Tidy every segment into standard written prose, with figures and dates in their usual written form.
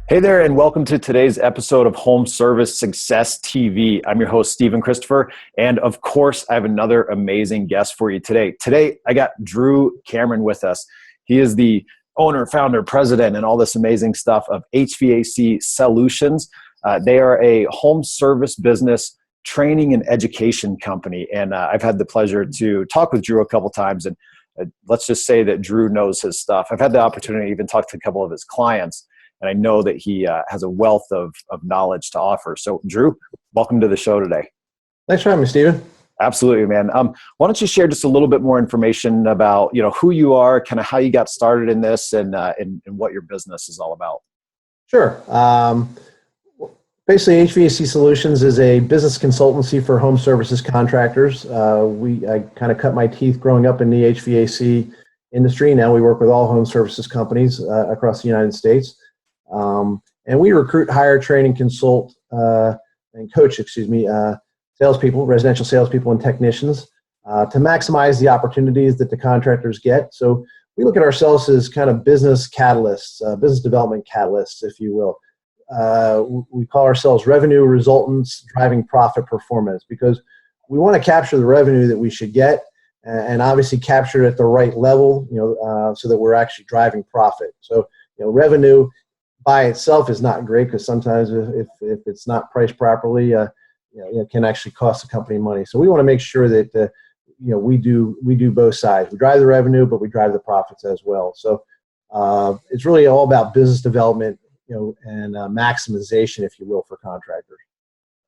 Hey there, and welcome to today's episode of Home Service Success TV. I'm your host, Stephen Christopher, and of course, I have another amazing guest for you today. Today, I got Drew Cameron with us. He is the owner, founder, president, and all this amazing stuff of HVAC Solutions. They are a home service business training and education company, and I've had the pleasure to talk with Drew a couple times, and let's just say that Drew knows his stuff. I've had the opportunity to even talk to a couple of his clients, and I know that he has a wealth of knowledge to offer. So, Drew, welcome to the show today. Thanks for having me, Stephen. Absolutely, man. Why don't you share just a little bit more information about who you are, kind of how you got started in this, and what your business is all about? Sure. Basically, HVAC Solutions is a business consultancy for home services contractors. I kind of cut my teeth growing up in the HVAC industry. Now we work with all home services companies across the United States. And we recruit, hire, train, and consult and coach, salespeople, residential salespeople, and technicians to maximize the opportunities that the contractors get. So we look at ourselves as kind of business catalysts, business development catalysts, if you will. We call ourselves revenue resultants driving profit performance because we want to capture the revenue that we should get and obviously capture it at the right level, so that we're actually driving profit. So, revenue by itself is not great because sometimes if it's not priced properly, it can actually cost the company money. So we want to make sure that we do both sides. We drive the revenue, but we drive the profits as well. So it's really all about business development, and maximization, if you will, for contractors.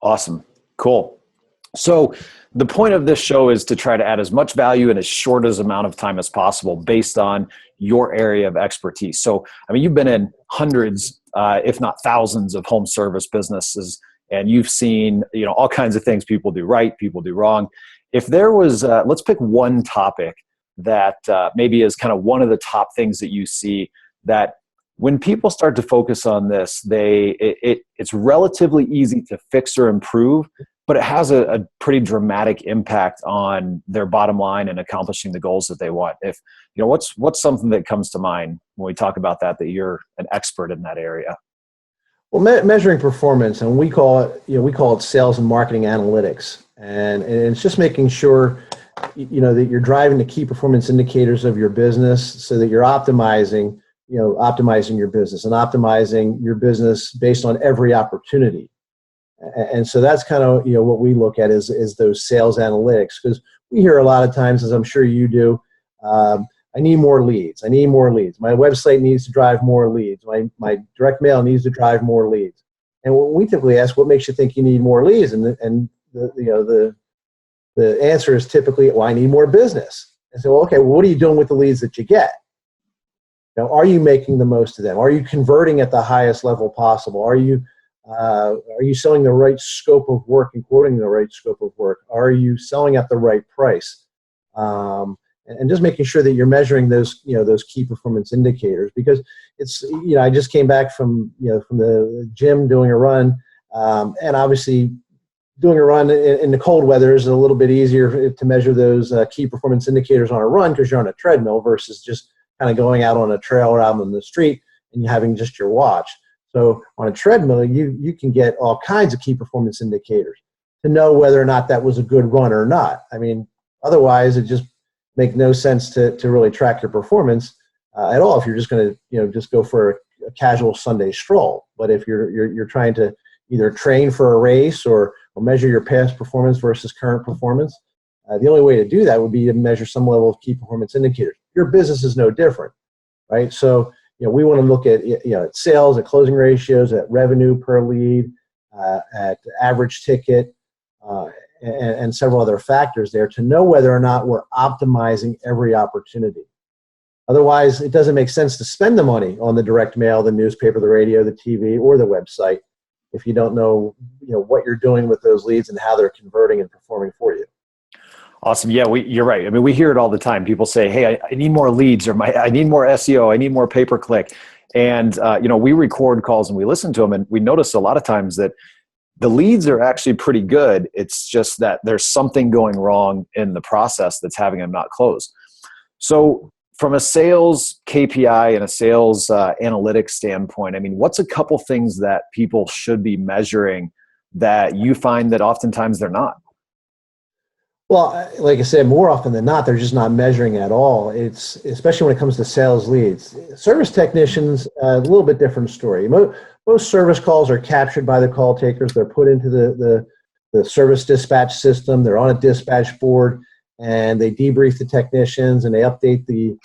Awesome, cool. So the point of this show is to try to add as much value in as short as amount of time as possible based on your area of expertise. So, you've been in hundreds, if not thousands of home service businesses, and you've seen, all kinds of things people do right, people do wrong. If there was, let's pick one topic that maybe is kind of one of the top things that you see that when people start to focus on this, it's relatively easy to fix or improve, but it has a pretty dramatic impact on their bottom line and accomplishing the goals that they want. What's something that comes to mind when we talk about that you're an expert in that area? Well, measuring performance, and we call it sales and marketing analytics, and it's just making sure that you're driving the key performance indicators of your business so that you're optimizing your business and optimizing your business based on every opportunity. And so that's kind of, what we look at is those sales analytics, because we hear a lot of times, as I'm sure you do, I need more leads. I need more leads. My website needs to drive more leads. My direct mail needs to drive more leads. And when we typically ask, what makes you think you need more leads? And the answer is typically, well, I need more business. And so, okay, well, what are you doing with the leads that you get? Are you making the most of them? Are you converting at the highest level possible? Are you selling the right scope of work and quoting the right scope of work? Are you selling at the right price? And just making sure that you're measuring those key performance indicators, because it's, I just came back from the gym doing a run, and obviously doing a run in the cold weather is a little bit easier to measure those key performance indicators on a run because you're on a treadmill versus just kind of going out on a trail or out on the street and you having just your watch. So on a treadmill, you can get all kinds of key performance indicators to know whether or not that was a good run or not. Otherwise it just makes no sense to really track your performance at all if you're just going to just go for a casual Sunday stroll. But if you're trying to either train for a race or measure your past performance versus current performance, the only way to do that would be to measure some level of key performance indicators. Your business is no different, right? So we want to look at at sales, at closing ratios, at revenue per lead, at average ticket, and several other factors there to know whether or not we're optimizing every opportunity. Otherwise, it doesn't make sense to spend the money on the direct mail, the newspaper, the radio, the TV, or the website if you don't know what you're doing with those leads and how they're converting and performing for you. Awesome. Yeah, you're right. We hear it all the time. People say, hey, I need more leads, or I need more SEO. I need more pay-per-click. And, we record calls and we listen to them, and we notice a lot of times that the leads are actually pretty good. It's just that there's something going wrong in the process that's having them not close. So from a sales KPI and a sales analytics standpoint, I mean, what's a couple things that people should be measuring that you find that oftentimes they're not? Well, like I said, more often than not, they're just not measuring at all. It's especially when it comes to sales leads. Service technicians, a little bit different story. Most service calls are captured by the call takers. They're put into the service dispatch system. They're on a dispatch board, and they debrief the technicians and they update the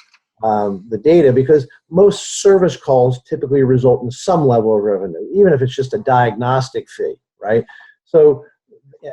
data, because most service calls typically result in some level of revenue, even if it's just a diagnostic fee, right? So,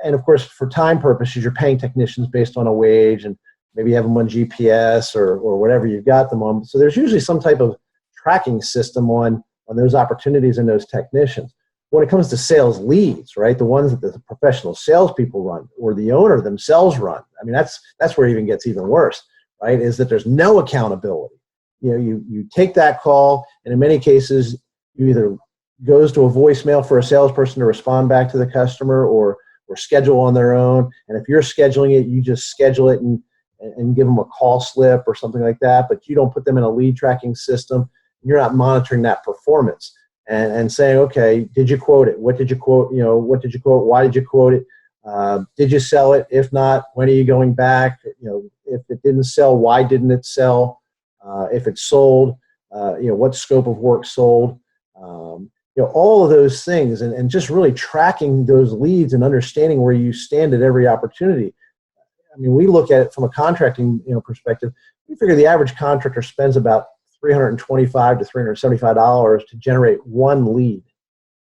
and of course, for time purposes, you're paying technicians based on a wage, and maybe you have them on GPS or whatever you've got them on. So there's usually some type of tracking system on those opportunities and those technicians. When it comes to sales leads, right, the ones that the professional salespeople run or the owner themselves run, I mean, that's where it even gets even worse, right, is that there's no accountability. You take that call, and in many cases, you either goes to a voicemail for a salesperson to respond back to the customer, or schedule on their own. And if you're scheduling it, you just schedule it and give them a call slip or something like that, but you don't put them in a lead tracking system. You're not monitoring that performance and saying, okay, did you quote it? What did you quote? What did you quote? Why did you quote it? Did you sell it? If not, when are you going back? If it didn't sell, why didn't it sell? If it sold, what scope of work sold? All of those things, and just really tracking those leads and understanding where you stand at every opportunity. I mean, we look at it from a contracting perspective. We figure the average contractor spends about $325 to $375 to generate one lead.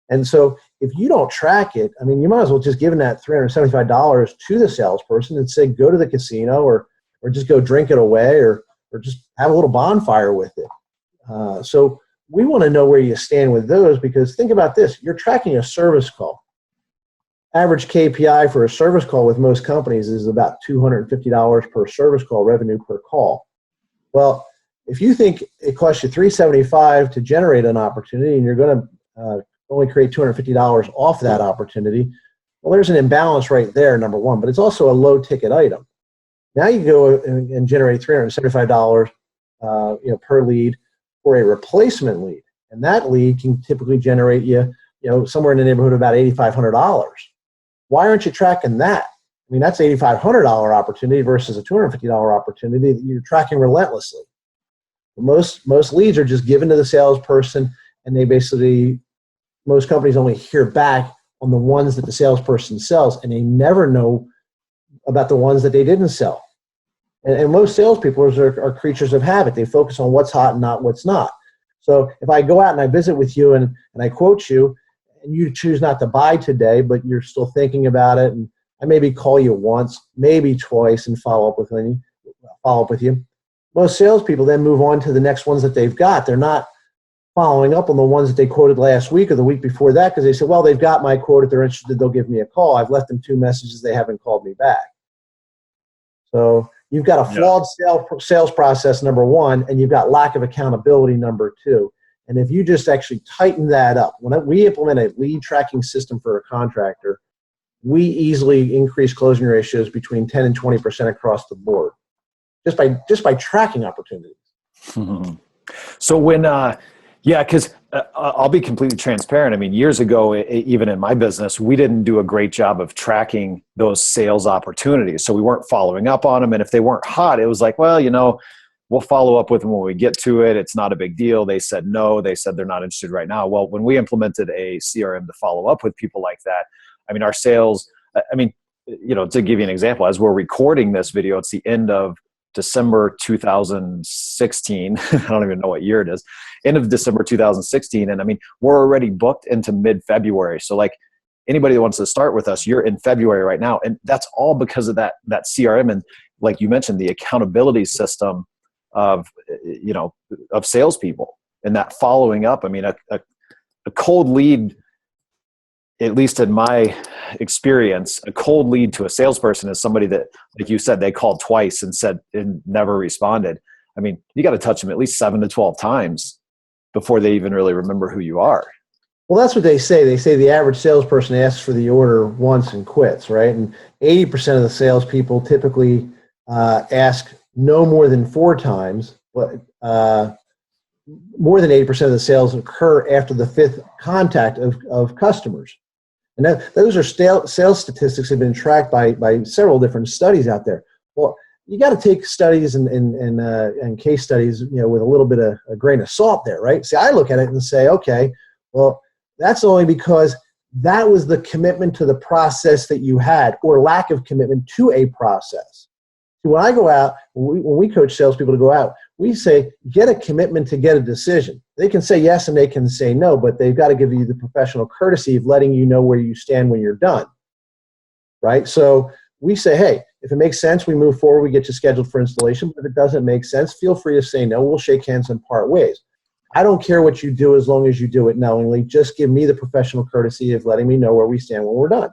And so if you don't track it, I mean, you might as well just give that $375 to the salesperson and say, go to the casino or just go drink it away or just have a little bonfire with it. So we want to know where you stand with those, because think about this. You're tracking a service call. Average KPI for a service call with most companies is about $250 per service call, revenue per call. Well, if you think it costs you $375 to generate an opportunity and you're going to only create $250 off that opportunity, well, there's an imbalance right there, number one, but it's also a low ticket item. Now you go and generate $375 per lead for a replacement lead, and that lead can typically generate you somewhere in the neighborhood of about $8,500. Why aren't you tracking that? I mean, that's $8,500 opportunity versus a $250 opportunity that you're tracking relentlessly. Most leads are just given to the salesperson, and they basically, most companies only hear back on the ones that the salesperson sells, and they never know about the ones that they didn't sell. And most salespeople are creatures of habit. They focus on what's hot and not what's not. So if I go out and I visit with you and I quote you, and you choose not to buy today, but you're still thinking about it, and I maybe call you once, maybe twice, and follow up with you. Most salespeople then move on to the next ones that they've got. They're not following up on the ones that they quoted last week or the week before that, because they said, well, they've got my quote. If they're interested, they'll give me a call. I've left them 2 messages. They haven't called me back. So you've got a flawed sales process, number one, and you've got lack of accountability, number two. And if you just actually tighten that up, when we implement a lead tracking system for a contractor, we easily increase closing ratios between 10 and 20% across the board, just by tracking opportunities. Mm-hmm. So when, because I'll be completely transparent. I mean, years ago, even in my business, we didn't do a great job of tracking those sales opportunities. So we weren't following up on them. And if they weren't hot, it was like, well, we'll follow up with them when we get to it. It's not a big deal. They said no. They said they're not interested right now. Well, when we implemented a CRM to follow up with people like that, I mean, our sales, to give you an example, as we're recording this video, it's the end of December 2016. I don't even know what year it is. End of December 2016. And I mean, we're already booked into mid-February. So like anybody that wants to start with us, you're in February right now. And that's all because of that CRM. And like you mentioned, the accountability system of salespeople and that following up. I mean, a cold lead, at least in my experience, a cold lead to a salesperson is somebody that, like you said, they called twice and never responded. I mean, you got to touch them at least 7 to 12 times before they even really remember who you are. Well, that's what they say. They say the average salesperson asks for the order once and quits, right? And 80% of the salespeople typically ask no more than 4 times. but more than 80% of the sales occur after the fifth contact of customers. And those are sales statistics that have been tracked by several different studies out there. Well, you got to take studies and case studies, with a little bit of a grain of salt there, right? See, I look at it and say, okay, well, that's only because that was the commitment to the process that you had, or lack of commitment to a process. So when I go out, when we coach salespeople to go out, we say, get a commitment to get a decision. They can say yes and they can say no, but they've got to give you the professional courtesy of letting you know where you stand when you're done, right? So we say, hey, if it makes sense, we move forward, we get you scheduled for installation. But if it doesn't make sense, feel free to say no. We'll shake hands and part ways. I don't care what you do as long as you do it knowingly. Just give me the professional courtesy of letting me know where we stand when we're done.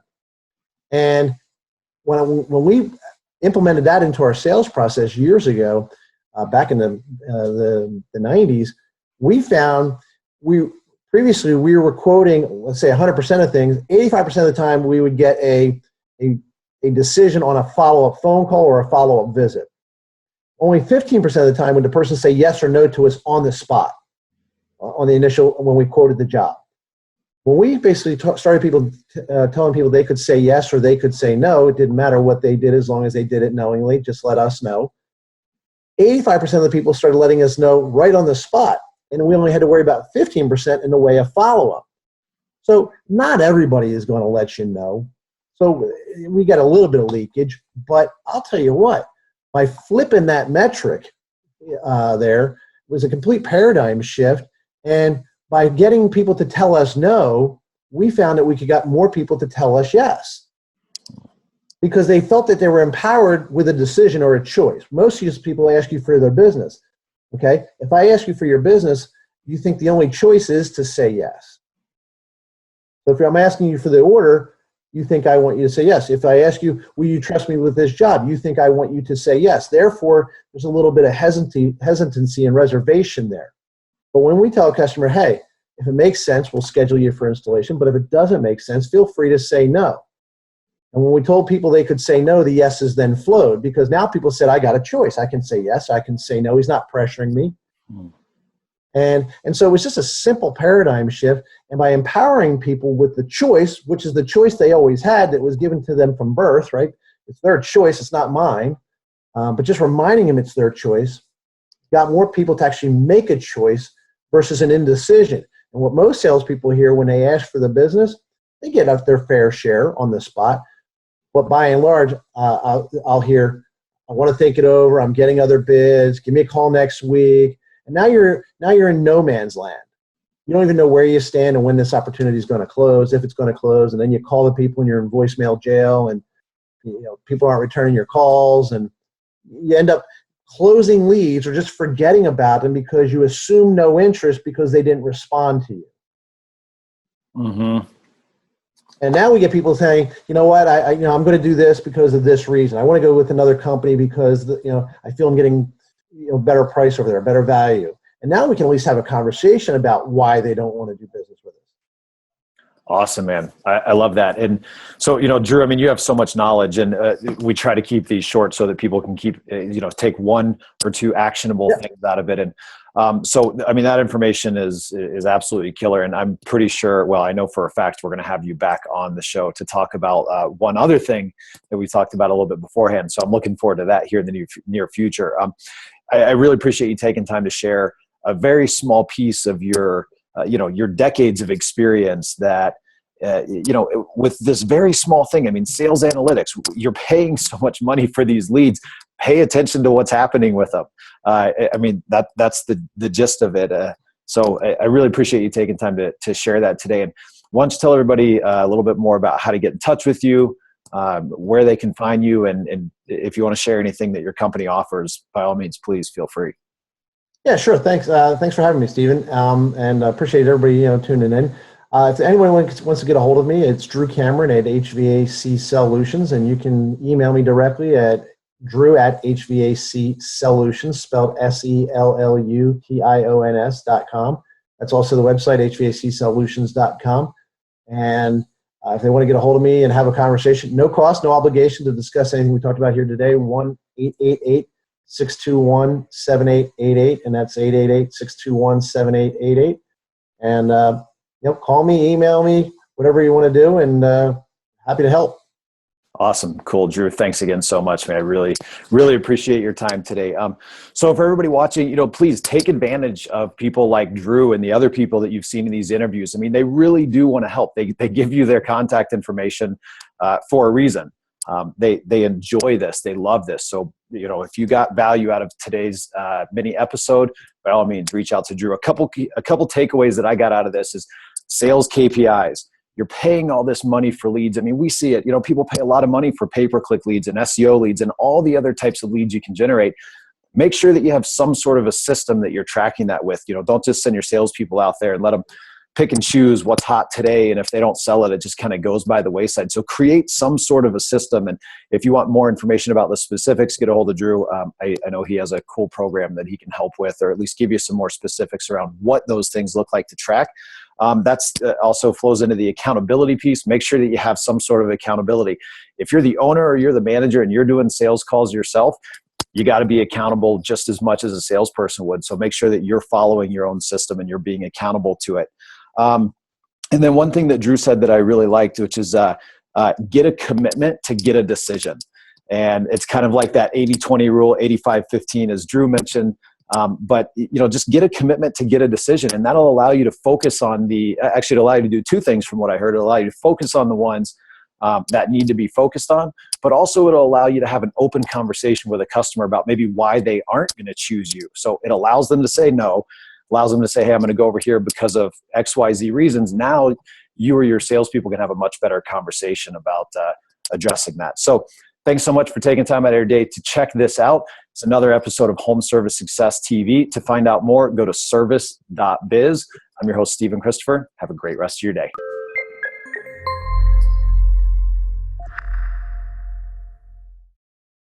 And when we implemented that into our sales process years ago, back in the 90s, we found previously we were quoting, let's say 100% of things. 85% of the time we would get a decision on a follow-up phone call or a follow-up visit. Only 15% of the time would the person say yes or no to us on the spot, on the initial, when we quoted the job. When we basically started telling people they could say yes or they could say no, it didn't matter what they did as long as they did it knowingly, just let us know. 85% of the people started letting us know right on the spot, and we only had to worry about 15% in the way of follow-up. So not everybody is going to let you know. So we got a little bit of leakage, but I'll tell you what, by flipping that metric there was a complete paradigm shift. And by getting people to tell us no, we found that we could get more people to tell us yes, because they felt that they were empowered with a decision or a choice. Most of these people ask you for their business. Okay, if I ask you for your business, you think the only choice is to say yes. So if I'm asking you for the order, you think I want you to say yes. If I ask you, will you trust me with this job? You think I want you to say yes. Therefore, there's a little bit of hesitancy and reservation there. But when we tell a customer, hey, if it makes sense, we'll schedule you for installation. But if it doesn't make sense, feel free to say no. And when we told people they could say no, the yeses then flowed, because now people said, I got a choice. I can say yes, I can say no. He's not pressuring me. And so it was just a simple paradigm shift. And by empowering people with the choice, which is the choice they always had that was given to them from birth, right? It's their choice, it's not mine. But just reminding them it's their choice got more people to actually make a choice versus an indecision. And what most salespeople hear when they ask for the business, they get up their fair share on the spot. But by and large, I'll hear, I want to think it over. I'm getting other bids. Give me a call next week. And now you're in no man's land. You don't even know where you stand and when this opportunity is going to close, if it's going to close. And then you call the people and you're in voicemail jail, and people aren't returning your calls, and you end up closing leads or just forgetting about them because you assume no interest because they didn't respond to you. Mm-hmm. And now we get people saying, you know what, I'm going to do this because of this reason. I want to go with another company because I feel I'm getting better price over there, better value. And now we can at least have a conversation about why they don't want to do business with us. Awesome, man. I love that. And so, Drew, I mean, you have so much knowledge, and we try to keep these short so that people can take one or two actionable things out of it. And so, I mean, that information is absolutely killer. And I'm pretty sure, well, I know for a fact, we're going to have you back on the show to talk about one other thing that we talked about a little bit beforehand. So I'm looking forward to that here in the near future. I really appreciate you taking time to share a very small piece of your decades of experience that, with this very small thing. I mean, sales analytics, you're paying so much money for these leads. Pay attention to what's happening with them. I mean, that's the gist of it. So I really appreciate you taking time to share that today. And why don't you tell everybody a little bit more about how to get in touch with you, where they can find you, and if you want to share anything that your company offers, by all means, please feel free. Yeah, sure. Thanks. Thanks for having me, Stephen. And appreciate everybody tuning in. If anyone wants to get a hold of me, it's Drew Cameron at HVAC Solutions, and you can email me directly at Drew@HVAC Solutions, spelled SELLUTIONS.com. That's also the website, HVACSolutions.com. And if they want to get a hold of me and have a conversation, no cost, no obligation to discuss anything we talked about here today, 1-888 888-621-7888, and that's 888-621-7888. And call me, email me, whatever you want to do, and happy to help. Awesome. Cool. Drew, thanks again so much, man. I really, really appreciate your time today. So for everybody watching, please take advantage of people like Drew and the other people that you've seen in these interviews. I mean, they really do want to help. They give you their contact information for a reason. They enjoy this. They love this. So, if you got value out of today's mini episode, by all means, reach out to Drew. A couple takeaways that I got out of this is sales KPIs. You're paying all this money for leads. I mean, we see it. People pay a lot of money for pay-per-click leads and SEO leads and all the other types of leads you can generate. Make sure that you have some sort of a system that you're tracking that with. Don't just send your salespeople out there and let them pick and choose what's hot today. And if they don't sell it, it just kind of goes by the wayside. So create some sort of a system. And if you want more information about the specifics, get a hold of Drew. I know he has a cool program that he can help with, or at least give you some more specifics around what those things look like to track. That's also flows into the accountability piece. Make sure that you have some sort of accountability. If you're the owner or you're the manager and you're doing sales calls yourself, you got to be accountable just as much as a salesperson would. So make sure that you're following your own system and you're being accountable to it. And then one thing that Drew said that I really liked, which is get a commitment to get a decision. And it's kind of like that 80-20 rule, 85-15, as Drew mentioned. But just get a commitment to get a decision, and that'll allow you to focus on it'll allow you to do two things from what I heard. It'll allow you to focus on the ones that need to be focused on, but also it'll allow you to have an open conversation with a customer about maybe why they aren't going to choose you. So it allows them to say no, allows them to say, hey, I'm going to go over here because of XYZ reasons. Now you or your salespeople can have a much better conversation about addressing that. So thanks so much for taking time out of your day to check this out. It's another episode of Home Service Success TV. To find out more, go to service.biz. I'm your host, Stephen Christopher. Have a great rest of your day.